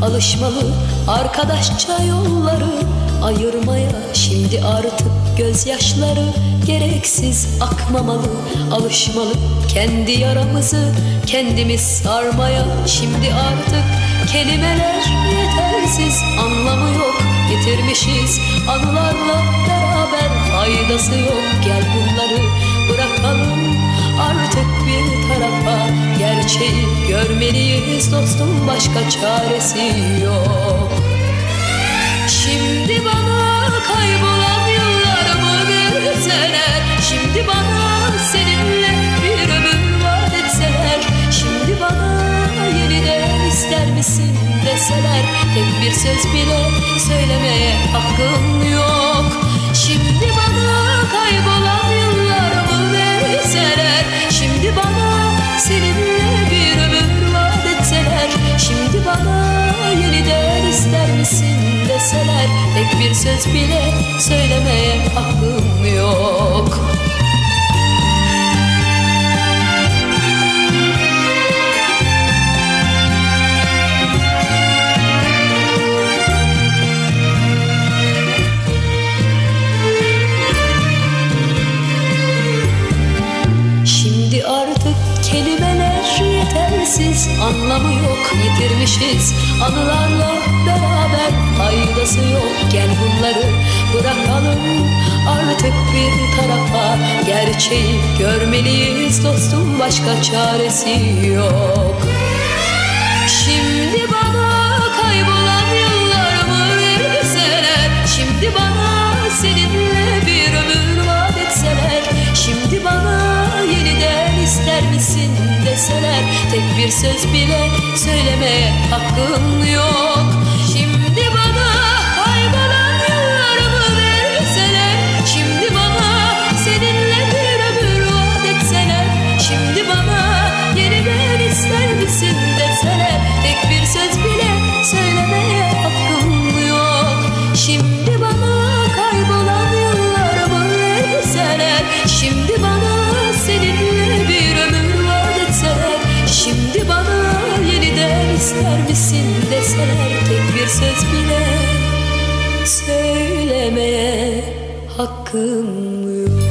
alışmalı arkadaşça yolları ayırmaya. Şimdi artık gözyaşları gereksiz akmamalı, alışmalı kendi yaramızı kendimiz sarmaya. Şimdi artık kelimeler yetersiz, anlamı yok, yitirmişiz anılarla beraber, faydası yok. Gel bunları bırakalım artık bir tarafa, gerçeği görmeliyiz dostum, başka çaresi yok. Şimdi bana kaybolan yıllarımı verseler, şimdi bana seninle bir ömür vaat etseler, şimdi bana yeniden ister misin deseler, tek bir söz bile söylemeye hakkım yok. Şimdi bana kaybolan yıllarımı verseler, şimdi bana seninle bir ömür vaat etseler, şimdi bana yeniden ister misin deseler, tek bir söz bile söylemeye hakkım yok. Şimdi artık kelimeler yetersiz, anlamı yok, yitirmişiz anılarla beraber, faydası yok. Gel bunları bırakalım artık bir tarafa, gerçeği görmeliyiz dostum, başka çaresi yok. Şimdi bana kaybolan yıllarımı verseler, şimdi bana seninle bir ömür vaat etseler, şimdi bana yeniden ister misin deseler, tek bir söz bile söylemeye hakkım yok. Şimdi bana kaybolan yıllarımı verseler, şimdi bana seninle bir ömür vaat etseler, şimdi bana yeniden ister misin deseler, tek bir söz bile söylemeye hakkım yok. Şimdi bana kaybolan yıllarımı verseler, şimdi bana seninle bir ömür vaat etseler, şimdi bana yeniden ister misin deseler, tek bir söz bile söylemeye hakkım yok.